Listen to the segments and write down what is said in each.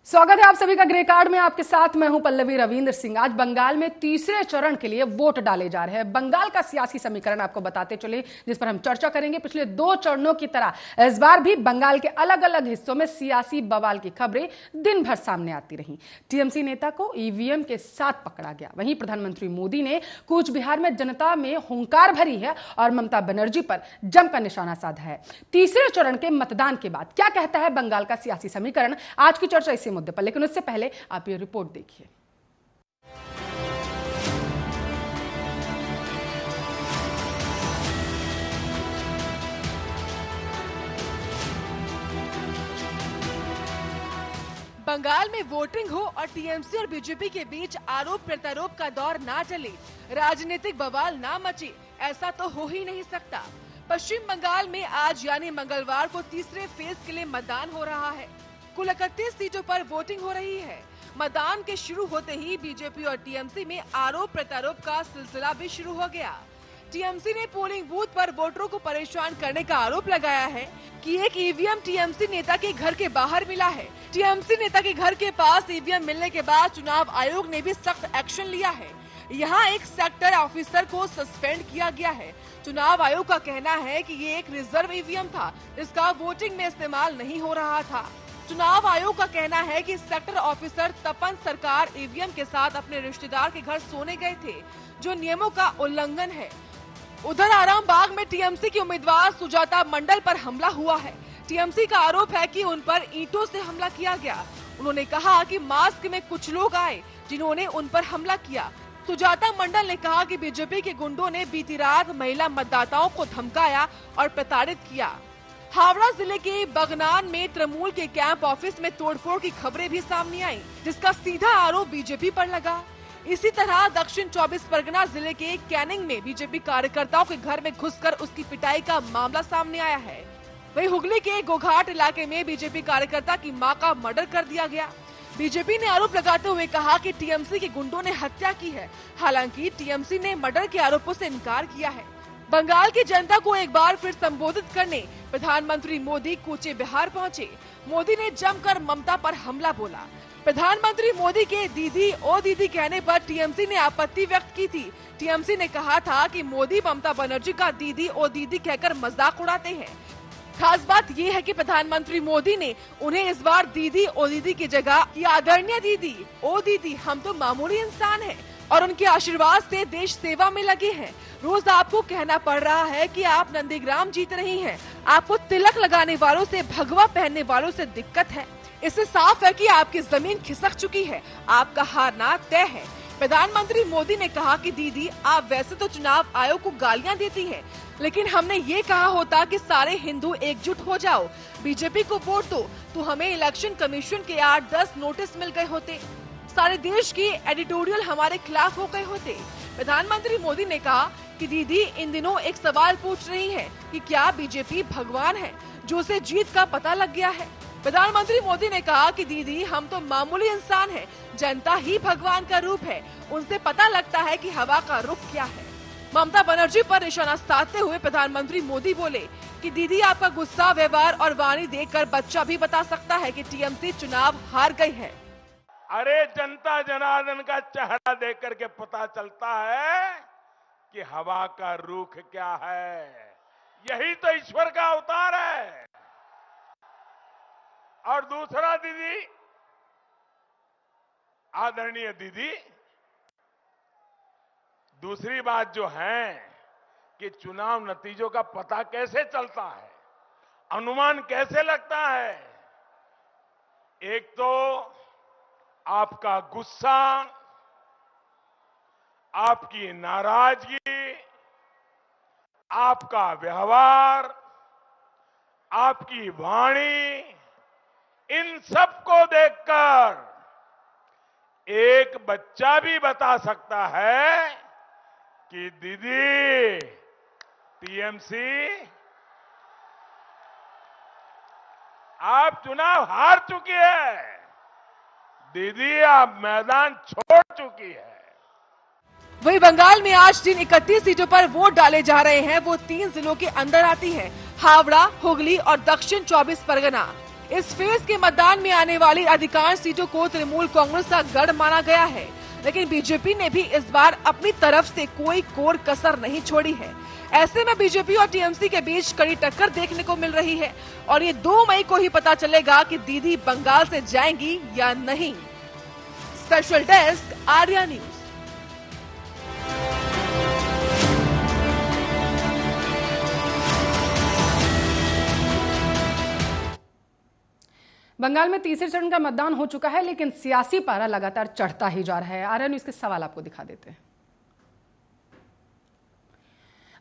स्वागत है आप सभी का ग्रे कार्ड में। आपके साथ मैं हूं पल्लवी रविंद्र सिंह। आज बंगाल में तीसरे चरण के लिए वोट डाले जा रहे हैं। बंगाल का सियासी समीकरण आपको बताते चले, जिस पर हम चर्चा करेंगे। पिछले 2 चरणों की तरह इस बार भी बंगाल के अलग अलग हिस्सों में सियासी बवाल की खबरें दिन भर सामने आती रही। टीएमसी नेता को ईवीएम के साथ पकड़ा गया। वहीं प्रधानमंत्री मोदी ने कूच बिहार में जनता में हुंकार भरी है और ममता बनर्जी पर जमकर निशाना साधा है। तीसरे चरण के मतदान के बाद क्या कहता है बंगाल का सियासी समीकरण, आज की चर्चा इसी मुद्दे पर। लेकिन उससे पहले आप ये रिपोर्ट देखिए। बंगाल में वोटिंग हो और टीएमसी और बीजेपी के बीच आरोप प्रत्यारोप का दौर ना चले, राजनीतिक बवाल ना मचे, ऐसा तो हो ही नहीं सकता। पश्चिम बंगाल में आज यानी मंगलवार को तीसरे फेज के लिए मतदान हो रहा है। कुल 31 सीटों पर वोटिंग हो रही है। मतदान के शुरू होते ही बीजेपी और टीएमसी में आरोप प्रत्यारोप का सिलसिला भी शुरू हो गया। टीएमसी ने पोलिंग बूथ पर वोटरों को परेशान करने का आरोप लगाया है कि एक ईवीएम टीएमसी नेता के घर के बाहर मिला है। टीएमसी नेता के घर के पास ईवीएम मिलने के बाद चुनाव आयोग ने भी सख्त एक्शन लिया है। यहाँ एक सेक्टर ऑफिसर को सस्पेंड किया गया है। चुनाव आयोग का कहना है कि ये एक रिजर्व ईवीएम था, इसका वोटिंग में इस्तेमाल नहीं हो रहा था। चुनाव आयोग का कहना है कि सेक्टर ऑफिसर तपन सरकार ईवीएम के साथ अपने रिश्तेदार के घर सोने गए थे, जो नियमों का उल्लंघन है। उधर आरामबाग में टीएमसी की उम्मीदवार सुजाता मंडल पर हमला हुआ है। टीएमसी का आरोप है कि उन पर ईंटों से हमला किया गया। उन्होंने कहा कि मास्क में कुछ लोग आए जिन्होंने उन पर हमला किया। सुजाता मंडल ने कहा कि बीजेपी के गुंडों ने बीती रात महिला मतदाताओं को धमकाया और प्रताड़ित किया। हावड़ा जिले के बगनान में तृणमूल के कैंप ऑफिस में तोड़फोड़ की खबरें भी सामने आई, जिसका सीधा आरोप बीजेपी पर लगा। इसी तरह दक्षिण 24 परगना जिले के कैनिंग में बीजेपी कार्यकर्ताओं के घर में घुसकर उसकी पिटाई का मामला सामने आया है। वहीं हुगली के गोघाट इलाके में बीजेपी कार्यकर्ता की मां का मर्डर कर दिया गया। बीजेपी ने आरोप लगाते हुए कहा कि टीएमसी के गुंडों ने हत्या की है। हालांकि टीएमसी ने मर्डर के आरोपों से इनकार किया है। बंगाल की जनता को एक बार फिर संबोधित करने प्रधानमंत्री मोदी कूचे बिहार पहुंचे। मोदी ने जमकर ममता पर हमला बोला। प्रधानमंत्री मोदी के दीदी ओ दीदी कहने पर टीएमसी ने आपत्ति व्यक्त की थी। टीएमसी ने कहा था कि मोदी ममता बनर्जी का दीदी ओ दीदी कहकर मजाक उड़ाते हैं। खास बात ये है कि प्रधानमंत्री मोदी ने उन्हें इस बार दीदी ओ दीदी की जगह की आदरणीय दीदी ओ दीदी, हम तो मामूली इंसान हैं और उनके आशीर्वाद से देश सेवा में लगे हैं। रोज आपको कहना पड़ रहा है कि आप नंदीग्राम जीत रही हैं। आपको तिलक लगाने वालों से, भगवा पहनने वालों से दिक्कत है। इससे साफ है कि आपकी जमीन खिसक चुकी है, आपका हारना तय है। प्रधानमंत्री मोदी ने कहा कि दीदी, आप वैसे तो चुनाव आयोग को गालियां देती हैं, लेकिन हमने ये कहा होता कि सारे हिंदू एकजुट हो जाओ, बीजेपी को वोट दो, तो हमें इलेक्शन कमीशन के 8-10 नोटिस मिल गए होते, सारे देश की एडिटोरियल हमारे खिलाफ हो गए होते। प्रधानमंत्री मोदी ने कहा कि दीदी इन दिनों एक सवाल पूछ रही हैं कि क्या बीजेपी भगवान है जो उसे जीत का पता लग गया है। प्रधानमंत्री मोदी ने कहा कि दीदी, हम तो मामूली इंसान हैं, जनता ही भगवान का रूप है, उनसे पता लगता है कि हवा का रुख क्या है। ममता बनर्जी पर निशाना साधते हुए प्रधानमंत्री मोदी बोले कि दीदी, आपका गुस्सा, व्यवहार और वाणी देखकर बच्चा भी बता सकता है कि टीएमसी चुनाव हार गई है। अरे जनता जनार्दन का चेहरा देख करके पता चलता है कि हवा का रुख क्या है। यही तो ईश्वर का अवतार है। और दूसरा, दीदी, आदरणीय दीदी, दूसरी बात जो है कि चुनाव नतीजों का पता कैसे चलता है, अनुमान कैसे लगता है। एक तो आपका गुस्सा, आपकी नाराजगी, आपका व्यवहार, आपकी वाणी, इन सब को देखकर एक बच्चा भी बता सकता है कि दीदी, टीएमसी, आप चुनाव हार चुकी है। दीदी, आप मैदान छोड़ चुकी है। वहीं बंगाल में आज जिन 31 सीटों पर वोट डाले जा रहे हैं वो 3 जिलों के अंदर आती हैं, हावड़ा, हुगली और दक्षिण 24 परगना। इस फेज के मतदान में आने वाली अधिकांश सीटों को तृणमूल कांग्रेस का गढ़ माना गया है, लेकिन बीजेपी ने भी इस बार अपनी तरफ से कोई कोर कसर नहीं छोड़ी है। ऐसे में बीजेपी और टीएमसी के बीच कड़ी टक्कर देखने को मिल रही है और ये 2 मई को ही पता चलेगा कि दीदी बंगाल से जाएंगी या नहीं। Special desk, Arya News. Bengal में तीसरे चरण का मतदान हो चुका है, लेकिन सियासी पारा लगातार चढ़ता ही जा रहा है। आर्या न्यूज के सवाल आपको दिखा देते हैं।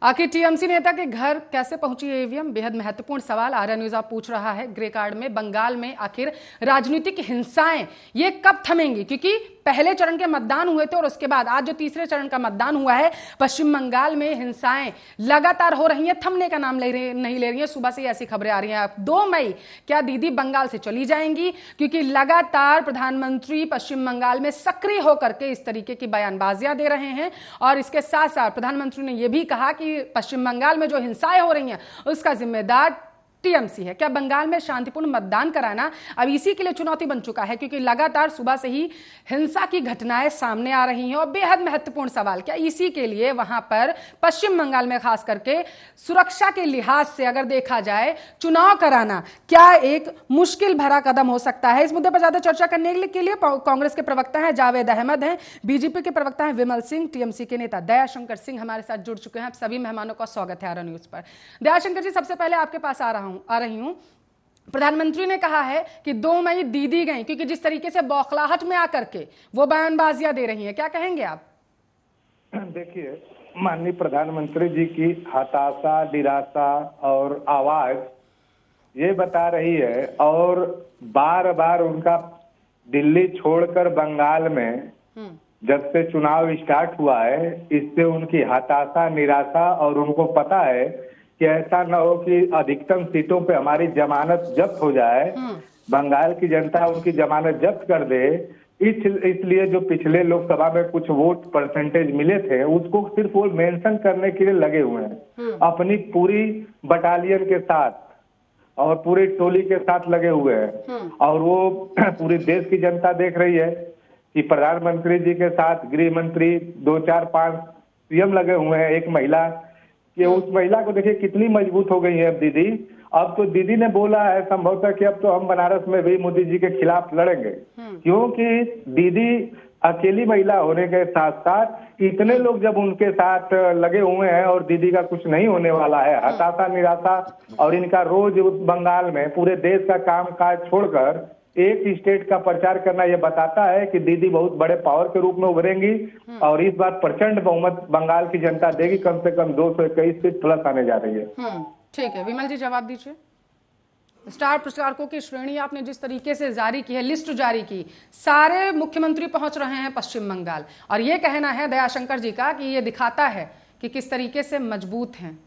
आखिर टीएमसी नेता के घर कैसे पहुंची ईवीएम, बेहद महत्वपूर्ण सवाल आर्या न्यूज आप पूछ रहा है। ग्रे कार्ड में बंगाल में आखिर राजनीतिक हिंसाएं ये कब थमेंगी, क्योंकि पहले चरण के मतदान हुए थे और उसके बाद आज जो तीसरे चरण का मतदान हुआ है, पश्चिम बंगाल में हिंसाएं लगातार हो रही हैं, थमने का नाम नहीं ले रही हैं। सुबह से ऐसी खबरें आ रही हैं। 2 मई क्या दीदी बंगाल से चली जाएंगी, क्योंकि लगातार प्रधानमंत्री पश्चिम बंगाल में सक्रिय होकर के इस तरीके की बयानबाजियां दे रहे हैं और इसके साथ साथ प्रधानमंत्री ने यह भी कहा कि पश्चिम बंगाल में जो हिंसाएं हो रही हैं उसका जिम्मेदार टीएमसी है। क्या बंगाल में शांतिपूर्ण मतदान कराना अब इसी के लिए चुनौती बन चुका है, क्योंकि लगातार सुबह से ही हिंसा की घटनाएं सामने आ रही हैं। और बेहद महत्वपूर्ण सवाल, क्या इसी के लिए वहां पर पश्चिम बंगाल में खास करके सुरक्षा के लिहाज से अगर देखा जाए चुनाव कराना क्या एक मुश्किल भरा कदम हो सकता है? इस मुद्दे पर ज्यादा चर्चा करने के लिए कांग्रेस के प्रवक्ता हैं जावेद अहमद हैं, बीजेपी के प्रवक्ता हैं विमल सिंह, टीएमसी के नेता दयाशंकर सिंह हमारे साथ जुड़ चुके हैं। आप सभी मेहमानों का स्वागत है आर्या न्यूज पर। दयाशंकर जी, सबसे पहले आपके पास आ रही हूं। प्रधानमंत्री ने कहा है कि 2 मई दीदी गई, क्योंकि जिस तरीके से बौखलाहट में आकर के वो बयानबाजियां दे रही हैं, क्या कहेंगे आप? देखिए, माननीय प्रधानमंत्री जी की हताशा, निराशा और आवाज ये बता रही है और बार बार उनका दिल्ली छोड़कर बंगाल में जब से चुनाव स्टार्ट हुआ है, इससे उनकी हताशा, निराशा और उनको पता है कि ऐसा न हो कि अधिकतम सीटों पे हमारी जमानत जब्त हो जाए, बंगाल की जनता उनकी जमानत जब्त कर दे। इसलिए जो पिछले लोकसभा में कुछ वोट परसेंटेज मिले थे उसको सिर्फ वो मेंशन करने के लिए लगे हुए हैं। अपनी पूरी बटालियन के साथ और पूरी टोली के साथ लगे हुए हैं और वो पूरी देश की जनता देख रही है कि प्रधानमंत्री जी के साथ गृह मंत्री 2, 4, 5 सीएम लगे हुए हैं। एक महिला कि उस महिला को देखिए कितनी मजबूत हो गई है अब दीदी। अब तो दीदी ने बोला है संभवतः कि अब तो हम बनारस में भी मोदी जी के खिलाफ लड़ेंगे, क्योंकि दीदी अकेली महिला होने के साथ साथ इतने लोग जब उनके साथ लगे हुए हैं और दीदी का कुछ नहीं होने वाला है, हताशा, निराशा और इनका रोज बंगाल में पूरे देश का काम काज छोड़कर एक स्टेट का प्रचार करना, यह बताता है कि दीदी बहुत बड़े पावर के रूप में उभरेंगी और इस बार प्रचंड बहुमत बंगाल की जनता देगी। कम से कम 221 सीट प्लस आने जा रही है। ठीक है, विमल जी जवाब दीजिए। स्टार प्रचारकों की श्रेणी आपने जिस तरीके से जारी की है, लिस्ट जारी की, सारे मुख्यमंत्री पहुंच रहे हैं पश्चिम बंगाल और ये कहना है दयाशंकर जी का कि ये दिखाता है कि किस तरीके से मजबूत हैं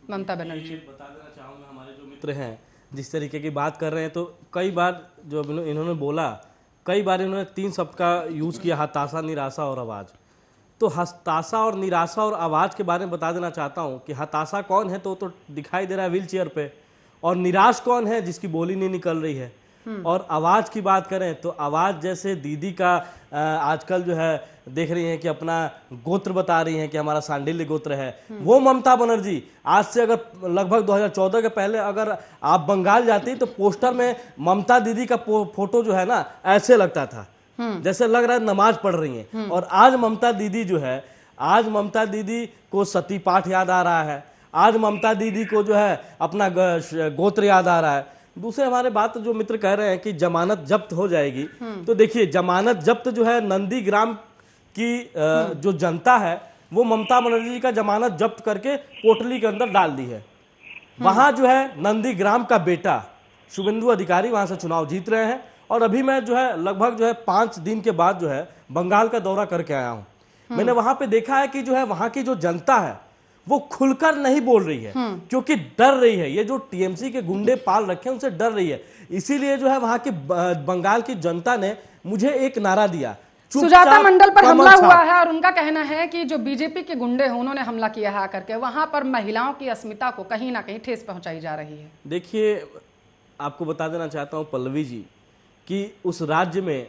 ममता बनर्जी। बता देना चाहूंगा, हमारे जो मित्र हैं जिस तरीके की बात कर रहे हैं, तो कई बार जो इन्होंने बोला, कई बार इन्होंने 3 शब्द का यूज़ किया, हताशा, निराशा और आवाज़। तो हताशा और निराशा और आवाज़ के बारे में बता देना चाहता हूं कि हताशा कौन है तो दिखाई दे रहा है व्हील चेयर पे, और निराश कौन है जिसकी बोली नहीं निकल रही है। और आवाज़ की बात करें तो आवाज़ जैसे दीदी का आजकल जो है देख रही हैं कि अपना गोत्र बता रही हैं कि हमारा सांडिल्य गोत्र है, वो ममता बनर्जी आज से अगर लगभग 2014 के पहले अगर आप बंगाल जाती तो पोस्टर में ममता दीदी का फोटो जो है ना ऐसे लगता था, जैसे लग रहा है नमाज पढ़ रही हैं। और आज ममता दीदी जो है, आज ममता दीदी को सती पाठ याद आ रहा है, आज ममता दीदी को जो है अपना गोत्र याद आ रहा है। दूसरे हमारे बात जो मित्र कह रहे हैं कि जमानत जब्त हो जाएगी, तो देखिए जमानत जब्त जो है नंदीग्राम की जो जनता है वो ममता बनर्जी का जमानत जब्त करके कोटली के अंदर डाल दी है। वहां जो है नंदीग्राम का बेटा शुभेंदु अधिकारी वहां से चुनाव जीत रहे हैं और अभी मैं जो है लगभग जो है 5 दिन के बाद जो है बंगाल का दौरा करके आया हूं। मैंने वहां पे देखा है कि जो है वहां की जो जनता है वो खुलकर नहीं बोल रही है, क्योंकि डर रही है। ये जो टीएमसी के गुंडे पाल रखे हैं उनसे डर रही है। इसीलिए जो है वहां की बंगाल की जनता ने मुझे एक नारा दिया, सुजाता मंडल पर हमला हुआ है और उनका कहना है कि जो बीजेपी के गुंडे हैं उन्होंने हमला किया है आकर के, वहां पर महिलाओं की अस्मिता को कहीं ना कहीं ठेस पहुंचाई जा रही है। देखिए आपको बता देना चाहता हूं पल्लवी जी कि उस राज्य में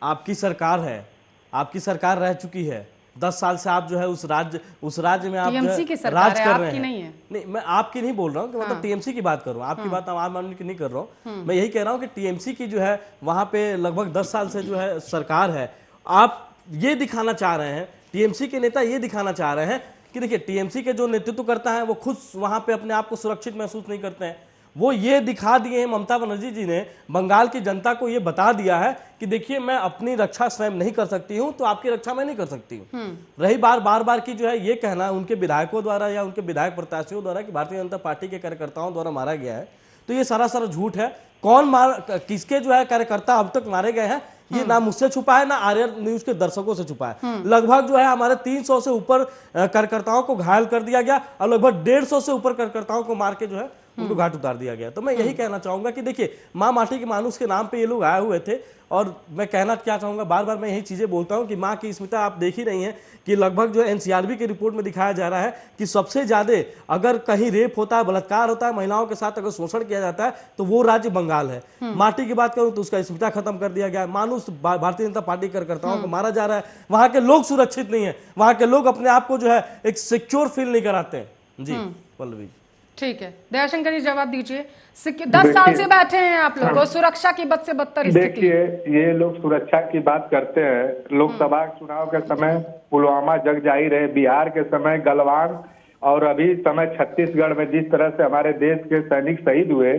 आपकी सरकार है, आपकी सरकार रह चुकी है 10 साल से। आप जो है उस राज्य में आप जो टीएमसी की है सरकार राज है, कर रहे आपकी हैं। नहीं है। नहीं, मैं आपकी नहीं बोल रहा हूँ कि मतलब टीएमसी की बात कर रहा हूँ, आपकी बात आम आदमी की नहीं कर रहा हूँ। मैं यही कह रहा हूँ कि टीएमसी की जो है वहां पे लगभग 10 साल से जो है सरकार है। आप ये दिखाना चाह रहे हैं, टीएमसी के नेता ये दिखाना चाह रहे हैं कि देखिए टीएमसी के जो नेतृत्व करता है वो खुद वहां पे अपने आप को सुरक्षित महसूस नहीं करते हैं। वो ये दिखा दिए हैं, ममता बनर्जी जी ने बंगाल की जनता को ये बता दिया है कि देखिए मैं अपनी रक्षा स्वयं नहीं कर सकती हूं, तो आपकी रक्षा मैं नहीं कर सकती हूं। रही बार बार की जो है ये कहना उनके विधायकों द्वारा या उनके विधायक प्रत्याशियों द्वारा कि भारतीय जनता पार्टी के कार्यकर्ताओं द्वारा मारा गया है, तो ये सारा झूठ है। किसके जो है कार्यकर्ता अब तक मारे गए हैं ये ना मुझसे छुपा है ना आर्य न्यूज के दर्शकों से छुपा है। लगभग जो है हमारे 300 से ऊपर कार्यकर्ताओं को घायल कर दिया गया और लगभग 150 से ऊपर कार्यकर्ताओं को मार के जो है उनको घाट उतार दिया गया। तो मैं यही कहना चाहूंगा कि देखिए माँ माटी के मानुष के नाम पे ये लोग आए हुए थे। और मैं कहना क्या चाहूंगा, बार बार मैं यही चीजें बोलता हूं कि माँ की स्मिता आप देख ही रही हैं कि लगभग जो एनसीआरबी की रिपोर्ट में दिखाया जा रहा है कि सबसे ज्यादा अगर कहीं रेप होता है, बलात्कार होता है, महिलाओं के साथ अगर शोषण किया जाता है तो वो राज्य बंगाल है। माटी की बात करूं तो उसका स्मिता खत्म कर दिया गया है। मानुष भारतीय जनता पार्टी कार्यकर्ताओं को मारा जा रहा है। वहां के लोग सुरक्षित नहीं है, वहां के लोग अपने आप को जो है एक सिक्योर फील नहीं कराते हैं। जी पल्लवी, ठीक है दयाशंकर जी जवाब दीजिए। 10 साल से बैठे हैं आप लोग और सुरक्षा की बद से बदतर स्थिति। देखिए ये लोग सुरक्षा की बात करते हैं। लोकसभा चुनाव के समय पुलवामा जग जाहिर है, बिहार के समय गलवान और अभी समय छत्तीसगढ़ में जिस तरह से हमारे देश के सैनिक शहीद हुए,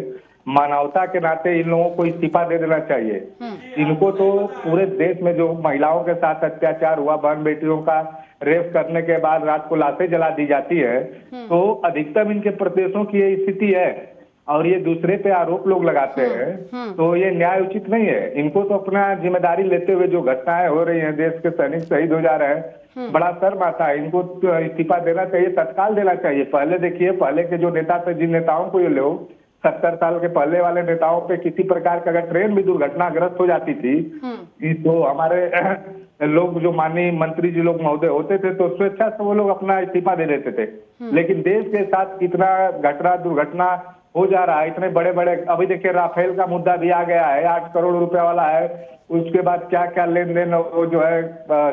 मानवता के नाते इन लोगों को इस्तीफा दे देना चाहिए। इनको तो पूरे देश में जो महिलाओं के साथ अत्याचार हुआ, बहन बेटियों का रेप करने के बाद रात को लाशें जला दी जाती है, तो अधिकतम इनके प्रदेशों की ये स्थिति है और ये दूसरे पे आरोप लोग लगाते हैं, तो ये न्याय उचित नहीं है। इनको तो अपना जिम्मेदारी लेते हुए जो घटनाएं हो रही हैं, देश के सैनिक शहीद हो जा रहे हैं, बड़ा शर्म आता है। इनको तो इस्तीफा देना चाहिए, तत्काल देना चाहिए। पहले देखिए, पहले के जो नेता थे, जिन नेताओं को ये लोग 70 साल के पहले वाले नेताओं पे किसी प्रकार का अगर ट्रेन भी दुर्घटनाग्रस्त हो जाती थी तो हमारे लोग जो माननीय मंत्री जी लोग महोदय होते थे तो स्वेच्छा से वो लोग अपना इस्तीफा दे देते थे। लेकिन देश के साथ कितना दुर्घटना हो जा रहा है, इतने बड़े बड़े, अभी देखिए राफेल का मुद्दा भी आ गया है, 8 करोड़ रुपए वाला है, उसके बाद क्या क्या लेन देन वो जो है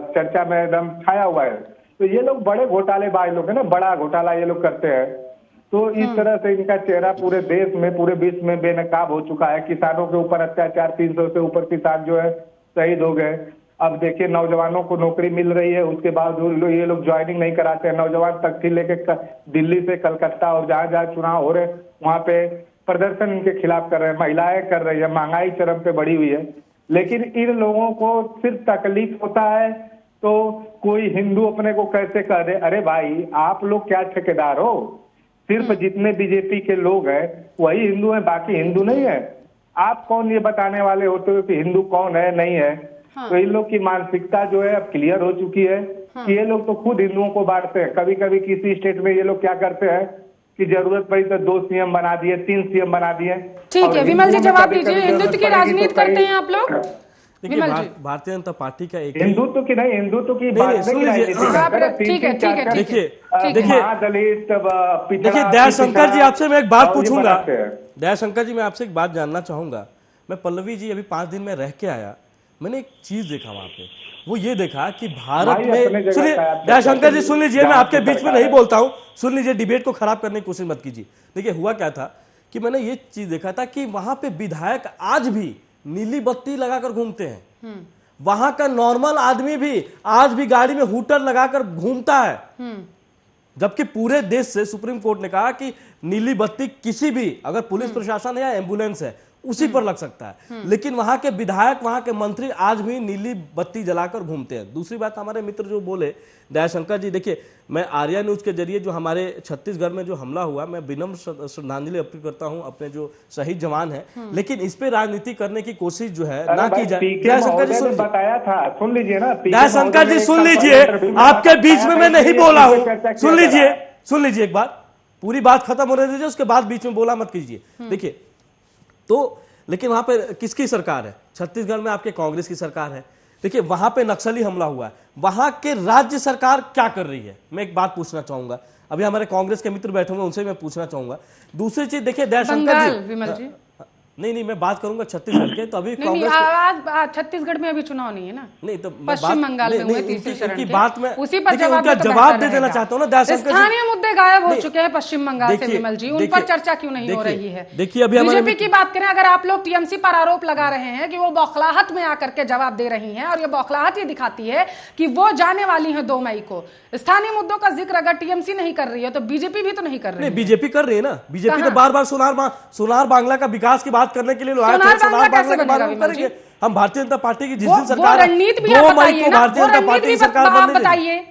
चर्चा में एकदम छाया हुआ है। तो ये लोग बड़े घोटालेबाज लोग है ना, बड़ा घोटाला ये लोग करते हैं। तो इस तरह से इनका चेहरा पूरे देश में, पूरे विश्व में बेनकाब हो चुका है। किसानों के ऊपर अत्याचार, 300 से ऊपर किसान जो है शहीद हो गए। अब देखिए नौजवानों को नौकरी मिल रही है, उसके बाद ये लोग ज्वाइनिंग नहीं कराते हैं। नौजवान तख्ती लेके दिल्ली से कलकत्ता और जहां जहां चुनाव हो रहे वहां पे प्रदर्शन इनके खिलाफ कर रहे हैं, महिलाएं कर रही है, महंगाई चरम पे बढ़ी हुई है। लेकिन इन लोगों को सिर्फ तकलीफ होता है तो कोई हिंदू अपने को कैसे कह दे, अरे भाई आप लोग क्या ठेकेदार हो? सिर्फ जितने बीजेपी के लोग हैं वही हिंदू हैं, बाकी हिंदू नहीं है। आप कौन ये बताने वाले होते हो कि हिंदू कौन है नहीं है? तो इन लोग की मानसिकता जो है अब क्लियर हो चुकी है कि ये लोग तो खुद हिंदुओं को बांटते हैं। कभी कभी किसी स्टेट में ये लोग क्या करते हैं कि जरूरत पड़ी तो 2 सीएम बना दिए, 3 सीएम बना दिए। ठीक है विमल जी जवाब दीजिए। हिंदुत्व की राजनीति करते हैं आप लोग? देखिए भारतीय जनता पार्टी का एक हिंदुत्व की नहीं, हिंदुत्व की बांटने की राजनीति देखिए दयाशंकर जी आपसे मैं एक बात पूछूंगा। दयाशंकर जी मैं आपसे एक बात जानना चाहूंगा। मैं पल्लवी जी अभी 5 दिन में रह के आया, मैंने एक चीज देखा वहां पे, वो ये देखा कि भारत में, सुनिए दयाशंकर जी सुन लीजिए, मैं आपके बीच में नहीं बोलता हूं, सुन लीजिए, डिबेट को खराब करने की कोशिश मत कीजिए। देखिए हुआ क्या था कि मैंने ये चीज देखा था कि वहां पे विधायक आज भी नीली बत्ती लगाकर घूमते हैं। वहां का नॉर्मल आदमी भी आज भी गाड़ी में हूटर लगाकर घूमता है, जबकि पूरे देश से सुप्रीम कोर्ट ने कहा कि नीली बत्ती किसी भी, अगर पुलिस प्रशासन है या एम्बुलेंस है उसी पर लग सकता है। लेकिन वहां के विधायक, वहां के मंत्री आज भी नीली बत्ती जलाकर घूमते हैं। दूसरी बात, हमारे मित्र जो बोले दयाशंकर जी, देखिए मैं आर्या न्यूज के जरिए जो हमारे छत्तीसगढ़ में जो हमला हुआ, मैं विनम्र श्रद्धांजलि अर्पित करता हूं अपने जो शहीद जवान हैं, लेकिन इस पे राजनीति करने की कोशिश जो है ना की जाए। दयाशंकर जी बताया था, सुन लीजिए ना। दयाशंकर जी सुन लीजिए, आपके बीच में मैं नहीं बोला हूं, सुन लीजिए एक बात, पूरी बात खत्म होने दीजिए, उसके बाद बीच में बोला मत कीजिए। देखिए तो लेकिन वहां पे किसकी सरकार है? छत्तीसगढ़ में आपके कांग्रेस की सरकार है। देखिए वहां पे नक्सली हमला हुआ है, वहां के राज्य सरकार क्या कर रही है? मैं एक बात पूछना चाहूंगा, अभी हमारे कांग्रेस के मित्र बैठे हुए उनसे मैं पूछना चाहूंगा। दूसरी चीज देखिए दयाशंकर जी, विमल जी नहीं, मैं बात करूंगा छत्तीसगढ़ के, तो अभी नहीं, कांग्रेस आज छत्तीसगढ़ में अभी चुनाव नहीं है ना, नहीं, तो पश्चिम बंगाल में हुए तीसरे चरण की के। बात में उसी पर देखिए, जवाब उनका तो जवाब बेहतर दे देना रहेगा। चाहता हूँ ना दयाशंकर जी। स्थानीय मुद्दे गायब हो नहीं, चुके हैं पश्चिम बंगाल से, विमल जी, उन पर चर्चा क्यों नहीं हो रही है? देखिए, अभी बीजेपी की बात करें, अगर आप लोग टीएमसी पर आरोप लगा रहे हैं कि वो बौखलाहट में आकर के जवाब दे रही हैं, और ये बौखलाहट ये दिखाती है कि वो जाने वाली है 2 मई को, स्थानीय मुद्दों का जिक्र अगर टीएमसी नहीं कर रही है तो बीजेपी भी तो नहीं कर रही है। बीजेपी कर रही है ना, बीजेपी तो बार-बार सोनार बांग्ला का विकास की बात करने के लिए लोग आए थे, सोनार बांग्ला के बारे में करेंगे हम। भारतीय जनता पार्टी की जिस दिन सरकार, रणनीति भी 2 मई को भारतीय जनता पार्टी की सरकार बनने बताइए,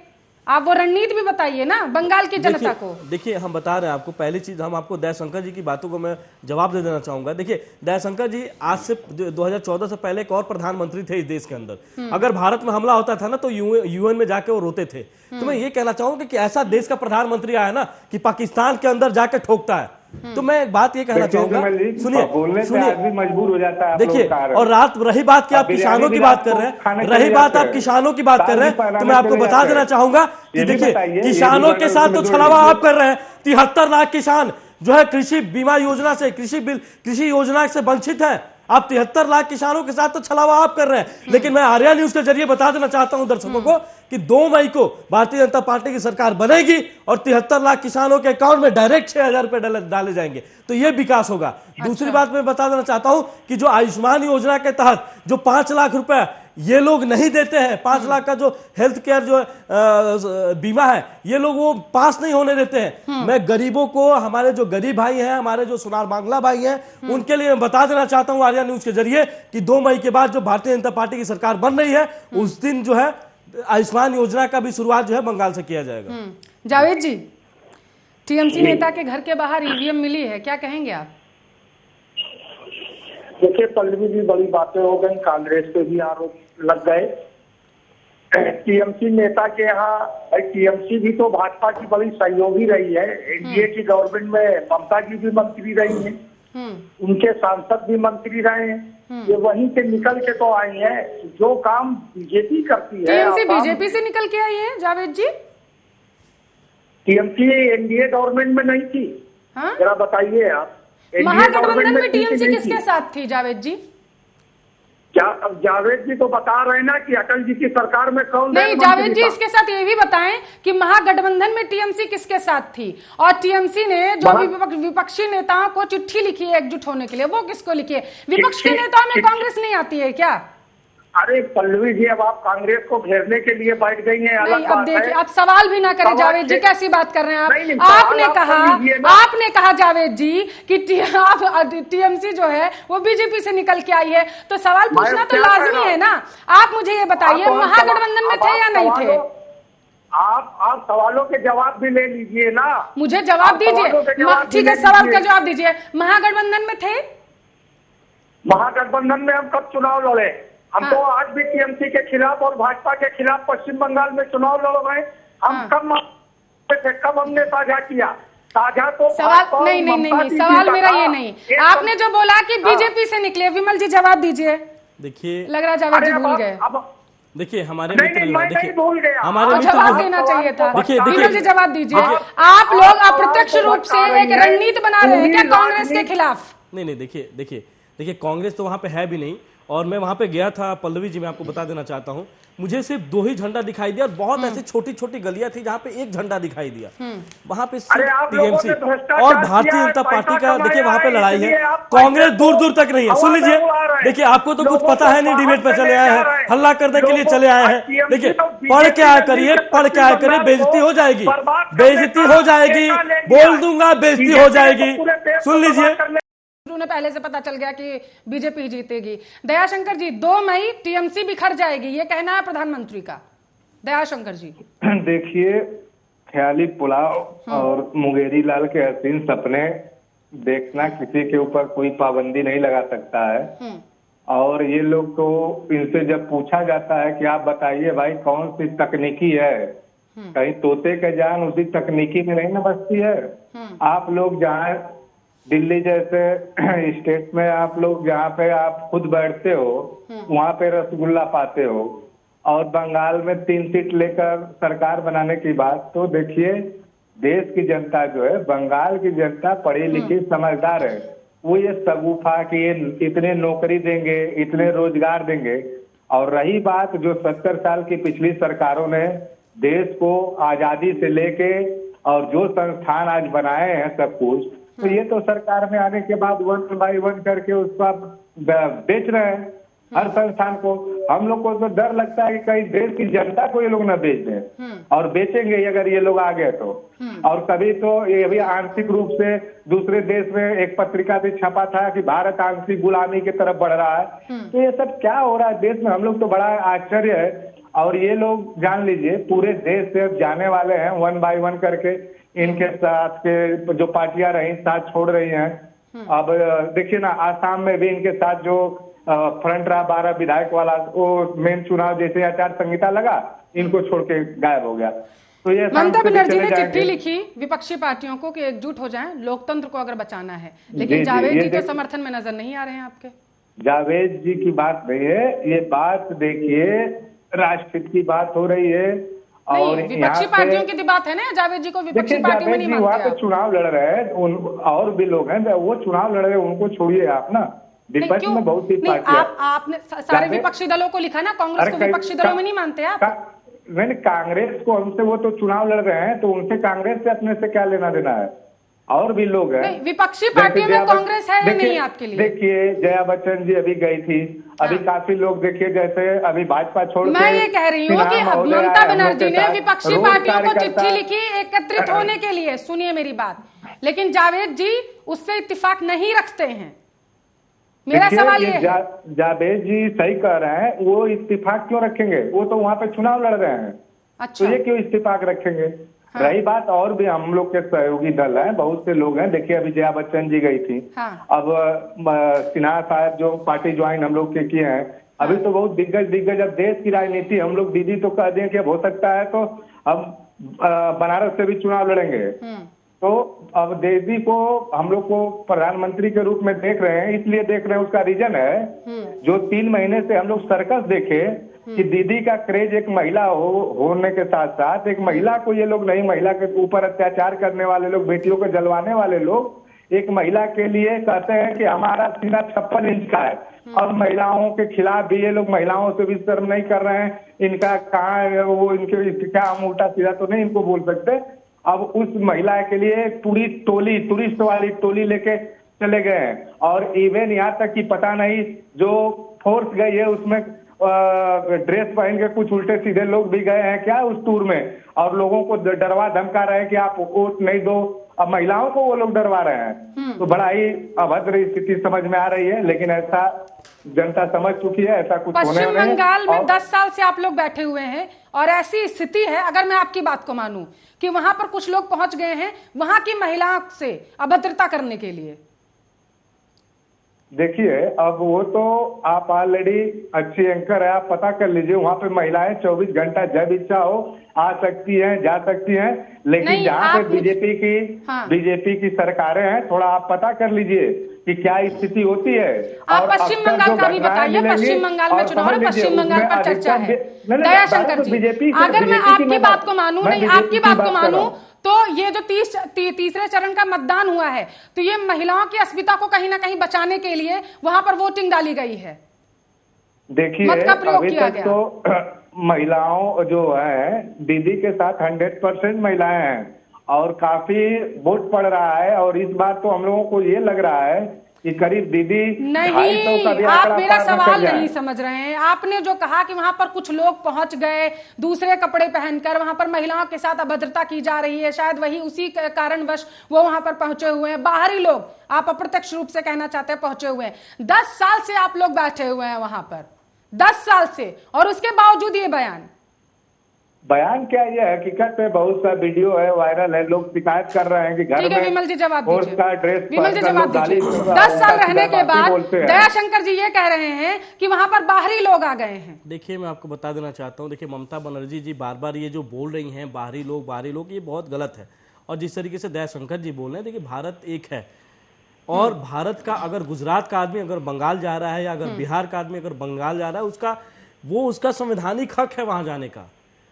आप वो रणनीति भी बताइए ना बंगाल की जनता को। देखिए, हम बता रहे हैं आपको, पहली चीज हम आपको दयाशंकर जी की बातों को मैं जवाब दे देना चाहूंगा। देखिए, दयाशंकर जी आज से 2014 से पहले एक और प्रधानमंत्री थे इस देश के अंदर। अगर भारत में हमला होता था ना तो यूएन में जाके वो रोते थे। तो मैं ये कहना चाहूंगा कि ऐसा देश का प्रधानमंत्री आया ना कि पाकिस्तान के अंदर जाके ठोकता है। तो मैं एक बात ये कहना चाहूंगा, सुनिए, मजबूर हो जाता है। देखिए, और रात रही बात की आप किसानों की बात कर रहे हैं, रही बात आप किसानों की बात कर रहे हैं, तो मैं आपको बता देना चाहूंगा कि देखिए, किसानों के साथ तो छलावा आप कर रहे हैं। 73 लाख किसान जो है कृषि बीमा योजना से, कृषि योजना से वंचित है। आप 73 लाख किसानों के साथ तो छलावा आप कर रहे हैं। लेकिन मैं आर्या न्यूज के जरिए बता देना चाहता हूं दर्शकों को कि 2 मई को भारतीय जनता पार्टी की सरकार बनेगी और 73 लाख किसानों के अकाउंट में डायरेक्ट 6,000 रुपए डाले जाएंगे, तो यह विकास होगा। दूसरी बात मैं बता देना चाहता हूं कि जो आयुष्मान योजना के तहत जो 5 लाख रुपए ये लोग नहीं देते हैं, 5 लाख का जो हेल्थ केयर जो बीमा है, ये लोग वो पास नहीं होने देते हैं। मैं गरीबों को, हमारे जो गरीब भाई हैं, हमारे जो सोनार बांग्ला भाई हैं, उनके लिए मैं बता देना चाहता हूं आर्या न्यूज के जरिए कि 2 मई के बाद जो भारतीय जनता पार्टी की सरकार बन रही है, उस दिन जो है आयुष्मान योजना का भी शुरुआत जो है बंगाल से किया जाएगा। जावेद जी, टीएमसी नेता के घर के बाहर ईवीएम मिली है, क्या कहेंगे आप? देखिए पल्लवी जी, बड़ी बातें हो गई, कांग्रेस पे भी आरोप लग गए। टीएमसी नेता के यहाँ, टीएमसी भी तो भाजपा की बड़ी सहयोगी रही है। एनडीए की गवर्नमेंट में ममता जी भी मंत्री रही हैं, उनके सांसद भी मंत्री रहे हैं। ये वहीं से निकल के तो आई है। जो काम बीजेपी करती है, टीएमसी बीजेपी से निकल के आई है जावेद जी? टीएमसी एनडीए गवर्नमेंट में नहीं थी। जरा बताइए आप, महागठबंधन में टीएमसी किसके साथ थी जावेद जी? क्या जावेद जी तो बता रहे हैं ना कि अटल जी की सरकार में कौन नहीं, जावेद जी इसके साथ ये भी बताएं कि महागठबंधन में टीएमसी किसके साथ थी, और टीएमसी ने जो विपक्षी नेताओं को चिट्ठी लिखी है एकजुट होने के लिए, वो किसको लिखी है? विपक्ष के नेताओं में कांग्रेस नहीं आती है क्या? अरे पल्लवी जी, अब आप कांग्रेस को घेरने के लिए बैठ गई हैं, अलग अब देखिए, आप सवाल भी ना करें जावेद जी, कैसी बात कर रहे हैं आप? आपने कहा जावेद जी कि टीएमसी जो है वो बीजेपी से निकल के आई है, तो सवाल पूछना तो लाजमी है ना। आप मुझे ये बताइए, महागठबंधन में थे या नहीं थे? आप सवालों के जवाब भी ले लीजिए ना। मुझे जवाब दीजिए, ठीक है, सवाल का जवाब दीजिए। महागठबंधन में थे? महागठबंधन में हम कब चुनाव लड़े? हम तो आज भी टीएमसी के खिलाफ और भाजपा के खिलाफ पश्चिम बंगाल में चुनाव लड़ रहे हैं। हम कब हमने साझा किया? साझा तो सवाल नहीं, सवाल मेरा ये नहीं। आपने जो बोला कि बीजेपी से निकले, विमल जी जवाब दीजिए। देखिए, लग रहा जावेद जी भूल गए। देखिए, हमारे मित्र हमारे जवाब देना चाहिए था। विमल जी जवाब दीजिए। आप लोग अप्रत्यक्ष रूप से एक रणनीति बना रहे हैं क्या कांग्रेस के खिलाफ? नहीं, देखिए कांग्रेस तो वहां पे है भी नहीं, और मैं वहां पे गया था पल्लवी जी, मैं आपको बता देना चाहता हूं, मुझे सिर्फ 2 ही झंडा दिखाई दिया, और बहुत ऐसी छोटी छोटी गलियां थी जहां पे 1 झंडा दिखाई दिया। वहां पे टीएमसी और भारतीय जनता पार्टी का देखिए वहां पे लड़ाई है। कांग्रेस दूर दूर तक नहीं है। सुन लीजिए, देखिए आपको तो कुछ पता है नहीं, डिबेट पे चले आए हैं, हल्ला करने के लिए चले आए हैं। देखिए, पढ़ के आया करिए, बेइज्जती हो जाएगी, बोल दूंगा, बेइज्जती हो जाएगी। सुन लीजिए, उन्हें पहले से पता चल गया कि बीजेपी जीतेगी। दयाशंकर जी, 2 मई टीएमसी बिखर जाएगी, ये कहना है प्रधानमंत्री का। दयाशंकर जी, देखिए, ख्याली पुलाव और मुंगेरी लाल के हसीन सपने देखना किसी के ऊपर कोई पाबंदी नहीं लगा सकता है। और ये लोग तो, इनसे जब पूछा जाता है कि आप बताइए भाई कौन सी तकनीकी है, कहीं तोते का जान उसी तकनीकी में नहीं न बसती है। आप लोग जहाँ दिल्ली जैसे स्टेट में आप लोग जहाँ पे आप खुद बैठते हो, वहाँ पे रसगुल्ला पाते हो, और बंगाल में 3 सीट लेकर सरकार बनाने की बात, तो देखिए देश की जनता जो है, बंगाल की जनता पढ़ी लिखी समझदार है। वो ये शगुफा कि ये इतने नौकरी देंगे, इतने रोजगार देंगे। और रही बात जो 70 साल की पिछली सरकारों ने देश को आजादी से लेके और जो संस्थान आज बनाए हैं सब कुछ, तो ये तो सरकार में आने के बाद 1 बाय 1 करके उसका बेच रहे हैं हर संस्थान को। हम लोग को तो डर लगता है कि कहीं देश की जनता को ये लोग न बेच दें, और बेचेंगे अगर ये लोग आ गए तो। और कभी तो ये भी आंशिक रूप से दूसरे देश में एक पत्रिका भी छपा था कि भारत आंशिक गुलामी की तरफ बढ़ रहा है। तो ये सब क्या हो रहा है देश में, हम लोग तो बड़ा आश्चर्य है। और ये लोग जान लीजिए पूरे देश से अब जाने वाले हैं 1 बाय 1 करके, इनके साथ के जो पार्टियां रही साथ छोड़ रही हैं। अब देखिए ना, आसाम में भी इनके साथ जो फ्रंट रहा 12 विधायक वाला, वो मेन चुनाव जैसे आचार संहिता लगा, इनको छोड़ के गायब हो गया। तो ये ममता बनर्जी ने चिट्ठी लिखी विपक्षी पार्टियों को कि एकजुट हो जाएं, लोकतंत्र को अगर बचाना है, लेकिन जावेद जी तो समर्थन में नजर नहीं आ रहे हैं आपके। जावेद जी की बात नहीं है, ये बात देखिए राष्ट्रहित की बात हो रही है। और विपक्षी पार्टियों की बात है ना, जावेद जी को विपक्षी पार्टियों में नहीं मानते वहाँ पे चुनाव लड़ रहे हैं, और भी लोग हैं वो चुनाव लड़ रहे हैं, उनको छोड़िए आप ना। विपक्ष में बहुत सी पार्टियां, आपने सारे विपक्षी दलों को लिखा ना, कांग्रेस को विपक्षी दलों में नहीं मानते आप? नहीं, कांग्रेस को हमसे, वो तो चुनाव लड़ रहे हैं, तो उनसे कांग्रेस से अपने से क्या लेना देना है। और भी लोग हैं विपक्षी पार्टियों में, कांग्रेस है या नहीं आपके लिए? देखिए जया बच्चन जी अभी गई थी, अभी काफी लोग देखिए जैसे अभी भाजपा छोड़ मैं ये कह रही हूँ कि ममता बनर्जी ने विपक्षी पार्टियों को चिट्ठी लिखी एकत्रित होने के लिए, सुनिए मेरी बात, लेकिन जावेद जी उससे इत्तेफाक नहीं रखते हैं। मेरा सवाल ये जावेद जी सही कह रहे हैं, वो इत्तेफाक क्यों रखेंगे, वो तो वहां पे चुनाव लड़ रहे हैं। अच्छा, तो ये क्यों इत्तेफाक रखेंगे? हाँ। रही बात, और भी हम लोग के सहयोगी दल हैं, बहुत से लोग हैं। देखिए अभी जया बच्चन जी गई थी। हाँ। अब सिन्हा साहब जो पार्टी ज्वाइन हम लोग के किए हैं, अभी तो बहुत दिग्गज अब देश की राजनीति, हम लोग दीदी तो कह दें कि अब हो सकता है तो हम बनारस से भी चुनाव लड़ेंगे। तो अब दीदी को हम लोग को प्रधानमंत्री के रूप में देख रहे हैं, इसलिए देख रहे हैं, उसका रीजन है जो 3 महीने से हम लोग सर्कस देखे कि दीदी का क्रेज एक महिला होने के साथ साथ एक महिला को ये लोग नहीं, महिला के ऊपर अत्याचार करने वाले लोग, बेटियों को जलवाने वाले लोग एक महिला के लिए कहते हैं कि हमारा सीना 56 इंच का है, और महिलाओं के खिलाफ भी ये लोग महिलाओं से भी शर्म नहीं कर रहे हैं। इनका कहाँ है वो, इनके क्या हम उल्टा सीधा तो नहीं इनको बोल सकते। अब उस महिला के लिए पूरी टोली, टूरिस्ट वाली टोली लेके चले गए हैं, और इवन यहाँ तक कि पता नहीं जो फोर्स गई है उसमें ड्रेस पहन के कुछ उल्टे सीधे लोग भी गए हैं क्या उस टूर में, और लोगों को डरवा धमका रहे हैं कि आप वोट नहीं दो। अब महिलाओं को वो लोग डरवा रहे हैं। तो बड़ा ही अभद्र स्थिति समझ में आ रही है, लेकिन ऐसा जनता समझ चुकी है, ऐसा कुछ होने पश्चिम बंगाल में 10 साल से आप लोग बैठे हुए हैं, और ऐसी स्थिति है, अगर मैं आपकी बात को मानूं, कि वहां पर कुछ लोग पहुंच गए हैं वहां की महिलाओं से अभद्रता करने के लिए। देखिए अब वो तो आप ऑलरेडी अच्छी एंकर है, आप पता कर लीजिए, वहां पे महिलाएं 24 घंटा जब इच्छा हो आ सकती हैं, जा सकती हैं। लेकिन जहाँ पे बीजेपी की सरकारें हैं, थोड़ा आप पता कर लीजिए कि क्या स्थिति होती है। आप पश्चिम बंगाल का भी बताइए, पश्चिम बंगाल में चुनाव है, पश्चिम बंगाल पर चर्चा है। दया शंकर जी, अगर मैं आपकी बात को मानूं, नहीं आपकी बात को मानूं, तो ये जो तीसरे चरण का मतदान हुआ है, तो ये महिलाओं की अस्मिता को कहीं ना कहीं बचाने के लिए वहां पर वोटिंग डाली गई है। देखिए अभी तक तो महिलाओं जो है दीदी के साथ 100% महिलाएं हैं, और काफी वोट पड़ रहा है। और इस बार तो हम लोगों को ये लग रहा है कि करीब दीदी नहीं, आप मेरा सवाल नहीं समझ रहे हैं। आपने जो कहा कि वहां पर कुछ लोग पहुंच गए दूसरे कपड़े पहनकर, वहां पर महिलाओं के साथ अभद्रता की जा रही है, शायद वही उसी कारणवश वो वहां पर पहुंचे हुए हैं। बाहरी लोग, आप अप्रत्यक्ष रूप से कहना चाहते हैं, पहुंचे हुए हैं। 10 साल से आप लोग बैठे हुए हैं वहां पर, 10 साल से, और उसके बावजूद ये बयान क्या, ये हकीकत है। बहुत सा वीडियो है, वायरल है, लोग शिकायत कर रहे हैं कि घर में विमल जी जवाब दीजिए, ड्रेस विमल जी जवाब दीजिए। 10 साल रहने के बाद दया शंकर जी ये कह रहे हैं कि वहां पर बाहरी लोग आ गए हैं। देखिए मैं आपको बता देना चाहता हूँ, देखिए ममता बनर्जी जी बार बार ये जो बोल रही हैं बाहरी लोग, ये बहुत गलत है। और जिस तरीके से दया शंकर जी बोल रहे हैं, देखिए भारत एक है, और भारत का अगर गुजरात का आदमी अगर बंगाल जा रहा है, या अगर बिहार का आदमी अगर बंगाल जा रहा है, उसका संवैधानिक हक है वहां जाने का,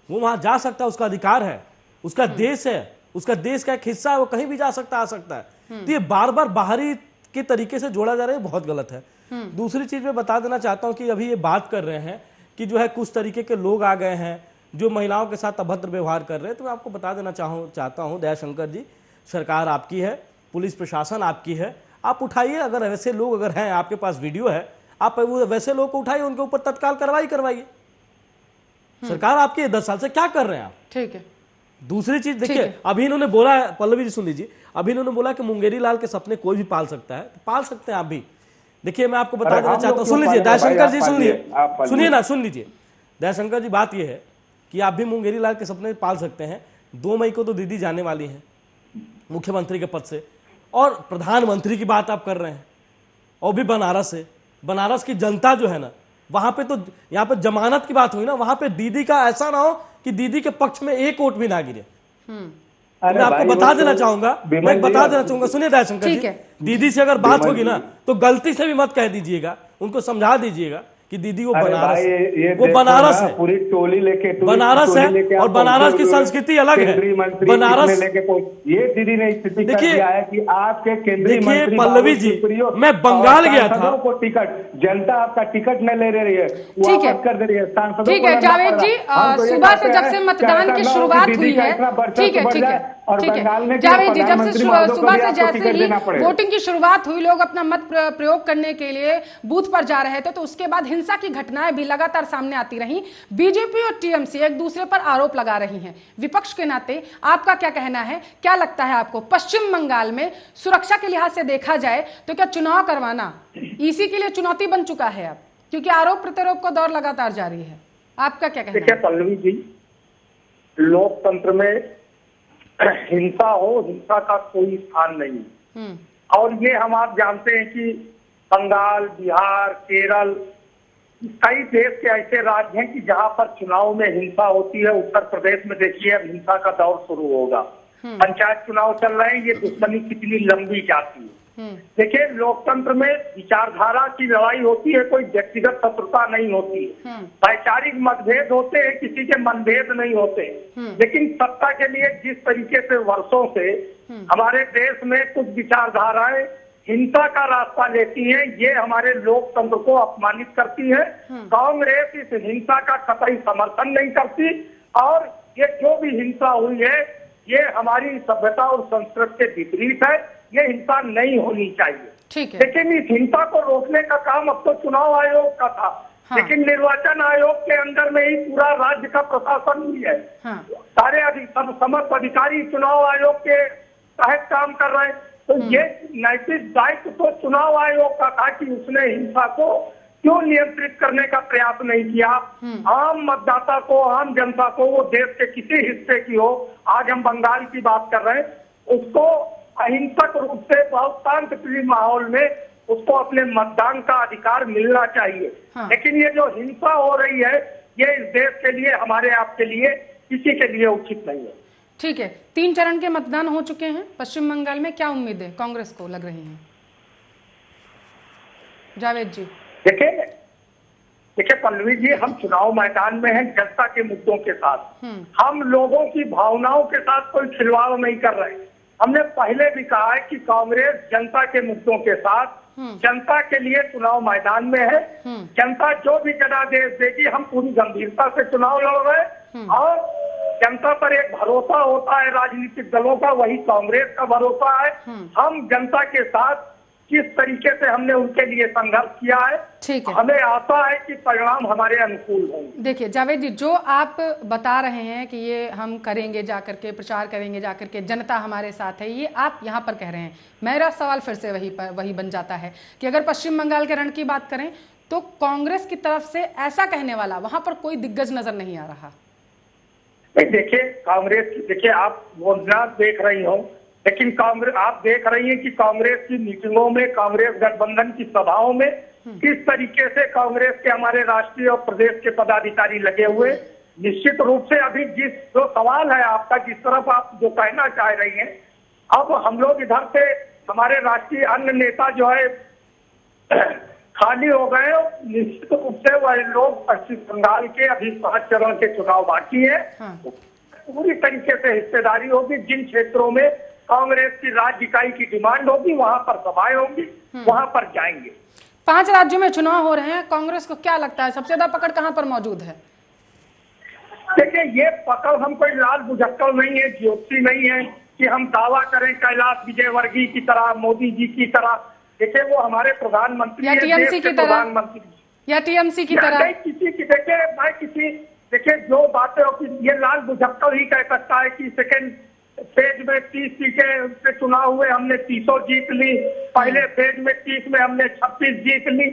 वो वहां जा सकता है, उसका अधिकार है, उसका देश है, उसका देश का एक हिस्सा है, वो कहीं भी जा सकता, आ सकता है। तो ये बार बार बाहरी के तरीके से जोड़ा जा रहा है, बहुत गलत है। दूसरी चीज मैं बता देना चाहता हूं कि अभी ये बात कर रहे हैं कि जो है कुछ तरीके के लोग आ गए हैं जो महिलाओं के साथ अभद्र व्यवहार कर रहे हैं, तो मैं आपको बता देना चाहता हूं दयाशंकर जी, सरकार आपकी है, पुलिस प्रशासन आपकी है, आप उठाइए, अगर वैसे लोग अगर हैं, आपके पास वीडियो है, आप वैसे लोग को उठाइए, उनके ऊपर तत्काल कार्रवाई करवाइए। सरकार आपकी 10 साल से क्या कर रहे हैं आप? ठीक है। दूसरी चीज देखिए, अभी इन्होंने बोला, पल्लवी जी सुन लीजिए, अभी इन्होंने बोला कि मुंगेरी लाल के सपने कोई भी पाल सकता है, तो पाल सकते हैं आप भी। देखिए मैं आपको बता देना चाहता हूं, सुन लीजिए दयाशंकर जी, सुनिए ना, सुन लीजिए दयाशंकर जी, बात यह है कि आप भी मुंगेरी लाल के सपने पाल सकते हैं। 2 मई को तो दीदी जाने वाली हैं मुख्यमंत्री के पद से, और प्रधानमंत्री की बात आप कर रहे हैं, और भी बनारस है। बनारस की जनता जो है ना, वहां पे तो, यहाँ पे जमानत की बात हुई ना, वहां पे दीदी का ऐसा ना हो कि दीदी के पक्ष में एक वोट भी ना गिरे। मैं आपको बता देना चाहूंगा, सुनिए दयाशंकर जी, दीदी से अगर बात होगी ना तो गलती से भी मत कह दीजिएगा, उनको समझा दीजिएगा कि दीदी वो बनारस है, वो बनारस है, पूरी टोली लेके बनारस है, और बनारस की संस्कृति अलग है। बनारस ये दीदी ने स्थिति कर दिया है कि आपके केंद्रीय मंत्री पल्लवी जी, मैं बंगाल गया था, को टिकट, जनता आपका टिकट न ले रही है, ठीक है, कर दे रही है सांसदों। ठीक है जावेद जी, सुबह से जब से मतदान की शुरुआत हुई है, ठीक है ठीक है ठीक है जावेद जी, जब से सुबह से जैसे ही वोटिंग की शुरुआत हुई, लोग अपना मत प्रयोग करने के लिए बूथ पर जा रहे थे, तो उसके बाद हिंसा की घटनाएं भी लगातार सामने आती रही। बीजेपी और टीएमसी एक दूसरे पर आरोप लगा रही हैं। विपक्ष के नाते आपका क्या कहना है? क्या लगता है आपको, पश्चिम बंगाल में सुरक्षा के लिहाज से देखा जाए तो क्या चुनाव करवाना ईसी के लिए चुनौती बन चुका है अब, क्योंकि आरोप प्रत्यारोप का दौर लगातार जारी है? आपका क्या कहना है? देखिए पल्लवी जी, लोकतंत्र में हिंसा हो, हिंसा का कोई स्थान नहीं। और ये हम आप जानते हैं कि बंगाल, बिहार, केरल, कई देश के ऐसे राज्य हैं कि जहां पर चुनाव में हिंसा होती है। उत्तर प्रदेश में देखिए अब हिंसा का दौर शुरू होगा, पंचायत चुनाव चल रहे हैं, ये दुश्मनी कितनी लंबी जाती है। देखिए लोकतंत्र में विचारधारा की लड़ाई होती है, कोई व्यक्तिगत शत्रुता नहीं होती है, वैचारिक मतभेद होते हैं, किसी के मनभेद नहीं होते। लेकिन सत्ता के लिए जिस तरीके से वर्षों से हमारे देश में कुछ विचारधाराएं हिंसा का रास्ता लेती हैं, ये हमारे लोकतंत्र को अपमानित करती है। कांग्रेस इस हिंसा का कतई समर्थन नहीं करती, और ये जो भी हिंसा हुई है ये हमारी सभ्यता और संस्कृति के विपरीत है, ये हिंसा नहीं होनी चाहिए। ठीक है। लेकिन इस हिंसा को रोकने का काम अब तो चुनाव आयोग का था, लेकिन निर्वाचन आयोग के अंदर में ही पूरा राज्य का प्रशासन भी है। सारे समस्त अधिकारी चुनाव आयोग के तहत काम कर रहे हैं। तो ये नैतिक दायित्व तो चुनाव आयोग का था कि उसने हिंसा को क्यों नियंत्रित करने का प्रयास नहीं किया। आम मतदाता को, आम जनता को, वो देश के किसी हिस्से की हो, आज हम बंगाल की बात कर रहे हैं, उसको अहिंसक रूप से बहुत शांतिप्रिय माहौल में उसको अपने मतदान का अधिकार मिलना चाहिए। लेकिन ये जो हिंसा हो रही है ये इस देश के लिए, हमारे आपके लिए, किसी के लिए उचित नहीं है। ठीक है, 3 चरण के मतदान हो चुके हैं पश्चिम बंगाल में, क्या उम्मीदें कांग्रेस को लग रही हैं? जावेद जी। देखिए पल्लवी जी, हम चुनाव मैदान में हैं जनता के मुद्दों के साथ, हम लोगों की भावनाओं के साथ कोई खिलवाड़ नहीं कर रहे। हमने पहले भी कहा है कि कांग्रेस जनता के मुद्दों के साथ, जनता के लिए चुनाव मैदान में है। जनता जो भी जनादेश देगी हम पूरी गंभीरता से चुनाव लड़ रहे हैं, और जनता पर एक भरोसा होता है राजनीतिक दलों का, वही कांग्रेस का भरोसा है। हम जनता के साथ किस तरीके से हमने उनके लिए संघर्ष किया है, ठीक है, हमें आशा है कि परिणाम हमारे अनुकूल होंगे। देखिए जावेद जी, जो आप बता रहे हैं कि ये हम करेंगे, जाकर के प्रचार करेंगे, जाकर के जनता हमारे साथ है, ये आप यहाँ पर कह रहे हैं। मेरा सवाल फिर से वही बन जाता है कि अगर पश्चिम बंगाल के रण की बात करें तो कांग्रेस की तरफ से ऐसा कहने वाला वहां पर कोई दिग्गज नजर नहीं आ रहा। देखिए कांग्रेस, देखिए आप वो ना देख रही हो, लेकिन कांग्रेस आप देख रही हैं कि कांग्रेस की मीटिंगों में, कांग्रेस गठबंधन की सभाओं में किस तरीके से कांग्रेस के हमारे राष्ट्रीय और प्रदेश के पदाधिकारी लगे हुए। निश्चित रूप से अभी जो सवाल है आपका, जिस तरफ आप जो कहना चाह रही हैं, अब हम लोग इधर से हमारे राष्ट्रीय अन्य नेता जो है खाली हो गए। निश्चित रूप से वह लोग पश्चिम बंगाल के अभी 5 चरण के चुनाव बाकी है, पूरी तरीके से हिस्सेदारी होगी। जिन क्षेत्रों में कांग्रेस की राज्य इकाई की डिमांड होगी, वहां पर सभाएं होंगी, वहां पर जाएंगे। 5 राज्यों में चुनाव हो रहे हैं, कांग्रेस को क्या लगता है सबसे ज्यादा पकड़ कहां पर मौजूद है? देखिए, ये पकड़ हम कोई लाल बुझक्कड़ नहीं है, ज्योति नहीं है कि हम दावा करें कैलाश विजयवर्गीय की तरह, मोदी जी की तरह। देखिए, वो हमारे प्रधानमंत्री या हैं, टीएमसी देश के की तरह, प्रधानमंत्री या टीएमसी की या तरह। नहीं, किसी की देखिए जो बातें होती, ये लाल बुझक्कड़ ही कह सकता है कि सेकंड फेज में 30 सीटें पे चुनाव हुए, हमने 30 जीत ली, पहले फेज में 30 में हमने 26 जीत ली।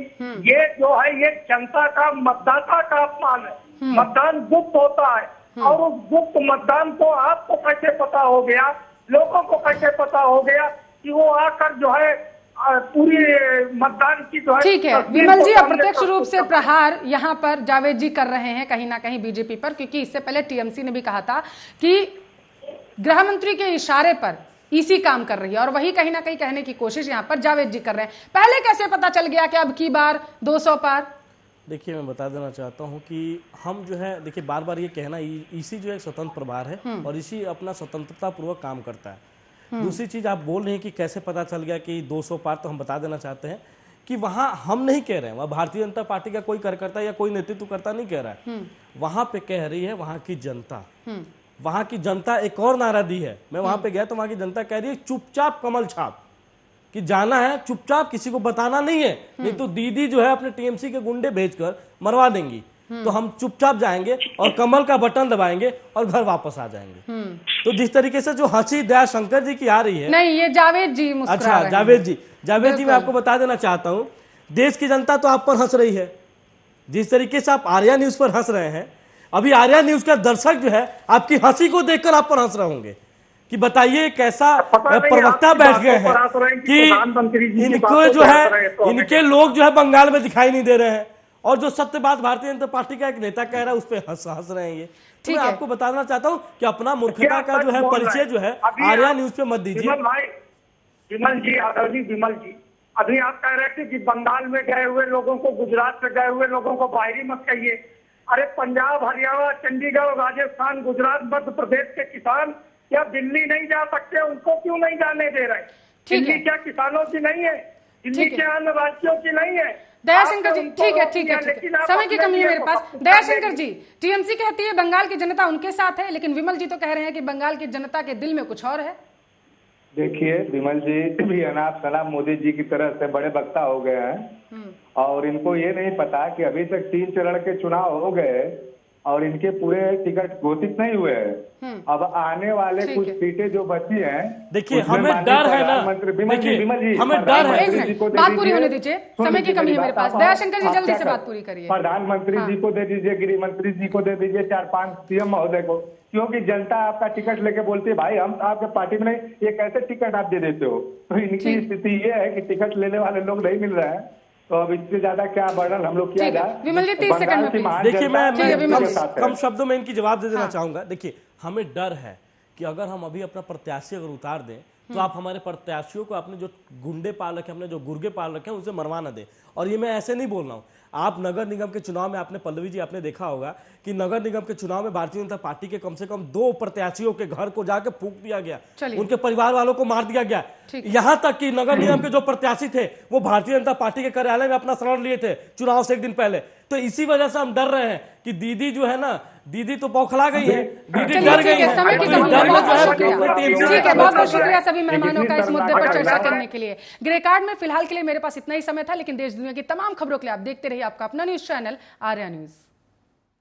ये जो है ये जनता का, मतदाता का अपमान है। मतदान गुप्त होता है, और उस गुप्त मतदान को आपको कैसे पता हो गया, लोगों को कैसे पता हो गया कि वो आकर जो है पूरी मतदान की जो है। ठीक है विमल जी, अप्रत्यक्ष रूप से प्रहार यहाँ पर जावेद जी कर रहे हैं कहीं ना कहीं बीजेपी पर, क्योंकि इससे पहले टीएमसी ने भी कहा था कि गृह मंत्री के इशारे पर ईसी काम कर रही है, और वही कहीं ना कहीं कहने की कोशिश यहाँ पर जावेद जी कर रहे हैं। पहले कैसे पता चल गया कि अब की बार 200 पार? देखिए, मैं बता देना चाहता हूं कि हम जो है, देखिए बार बार ये कहना, ईसी जो है स्वतंत्र प्रभार है और ईसी अपना स्वतंत्रता पूर्वक काम करता है। दूसरी चीज आप बोल रहे हैं कि कैसे पता चल गया कि 200 पार, तो हम बता देना चाहते हैं कि वहां हम नहीं कह रहे हैं, वहां भारतीय जनता पार्टी का कोई कार्यकर्ता या कोई नेतृत्वकर्ता नहीं कह रहा है, वहां पे कह रही है वहां की जनता। वहां की जनता एक और नारा दी है, मैं वहां पे गया तो वहां की जनता कह रही है चुपचाप कमल छाप, कि जाना है चुपचाप, किसी को बताना नहीं है, नहीं तो दीदी जो है अपने टीएमसी के गुंडे भेजकर मरवा देंगी। तो हम चुपचाप जाएंगे और कमल का बटन दबाएंगे और घर वापस आ जाएंगे। तो जिस तरीके से जो हंसी दया शंकर जी की आ रही है, नहीं ये जावेद जी मुस्कुरा अच्छा रहे हैं। जावेद जी मैं आपको बता देना चाहता हूं, देश की जनता तो आप पर हंस रही है। जिस तरीके से आप आर्या न्यूज पर हंस रहे हैं, अभी आर्या न्यूज का दर्शक जो है आपकी हंसी को देखकर आप पर हंस रहे होंगे कि बताइए कैसा प्रवक्ता बैठ गए हैं कि इनको जो है, इनके लोग जो है बंगाल में दिखाई नहीं दे रहे हैं, और जो सत्य बात भारतीय जनता पार्टी का एक नेता कह रहा है उस पर हंस रहे हैं। ये तो मैं आपको बताना चाहता हूं कि अपना मूर्खता का जो है परिचय जो है आर्या न्यूज पे मत दीजिए। विमल जी, आदरणीय विमल जी, अभी आप कह रहे थे कि बंगाल में गए हुए लोगों को, गुजरात में गए हुए लोगों को बाहरी मत कहिए। अरे पंजाब, हरियाणा, चंडीगढ़, राजस्थान, गुजरात, मध्य प्रदेश के किसान क्या दिल्ली नहीं जा सकते? उनको क्यों नहीं जाने दे रहे? दिल्ली क्या किसानों की नहीं है? दिल्ली क्या अन्य राज्यों की नहीं है? दयाशंकर जी, ठीक है, समय की कमी है मेरे पास। दयाशंकर जी, टीएमसी कहती है बंगाल की जनता उनके साथ है, लेकिन विमल जी तो कह रहे हैं कि बंगाल की जनता के दिल में कुछ और है। देखिए, विमल जी भी अनाप शनाप मोदी जी की तरह से बड़े वक्ता हो गए हैं, और इनको ये नहीं पता कि अभी तक 3 चरण के चुनाव हो गए और इनके पूरे टिकट घोषित नहीं हुए हैं। अब आने वाले कुछ सीटें जो बची हैं, देखिए हमें डर है ना, विमल जी हमें डर है, बात पूरी होने दीजिए, समय की कमी है मेरे पास। दयाशंकर जी जल्दी से बात पूरी करिए। प्रधानमंत्री जी को दे दीजिए, गृह मंत्री जी को दे दीजिए, 4-5 सीएम महोदय को, क्योंकि जनता आपका टिकट लेके बोलती है भाई हम आपके पार्टी में नहीं, ये कैसे टिकट आप दे देते हो? तो इनकी स्थिति ये है कि टिकट लेने वाले लोग नहीं मिल रहे हैं, तो अब इससे ज्यादा क्या वर्णन हम लोग किया जाए? विमल जी 30 सेकंड में प्लीज। देखिए मैं कम शब्दों में इनकी जवाब दे देना चाहूंगा। देखिए हमें डर है कि अगर हम अभी अपना प्रत्याशी अगर उतार दें तो आप हमारे प्रत्याशियों को, अपने जो गुंडे पाल रखे, हमने जो गुर्गे पाल रखे हैं, उनसे मरवा ना दे। और ये मैं ऐसे नहीं बोल रहा हूँ, आप नगर निगम के चुनाव में आपने, पल्लवी जी आपने देखा होगा कि नगर निगम के चुनाव में भारतीय जनता पार्टी के कम से कम 2 प्रत्याशियों के घर को जाके फूंक दिया गया, उनके परिवार वालों को मार दिया गया। यहां तक कि नगर निगम के जो प्रत्याशी थे वो भारतीय जनता पार्टी के कार्यालय में अपना शरण लिए थे चुनाव से 1 दिन पहले। तो इसी वजह से हम डर रहे हैं कि दीदी जो है ना, दीदी तो बौखला गई है, दीदी डर गई है। ठीक है, बहुत बहुत शुक्रिया सभी मेहमानों का इस मुद्दे पर चर्चा करने के लिए। ग्रे कार्ड में फिलहाल के लिए मेरे पास इतना ही समय था, लेकिन देश दुनिया की तमाम खबरों के लिए आप देखते रहिए आपका अपना न्यूज चैनल आर्या न्यूज।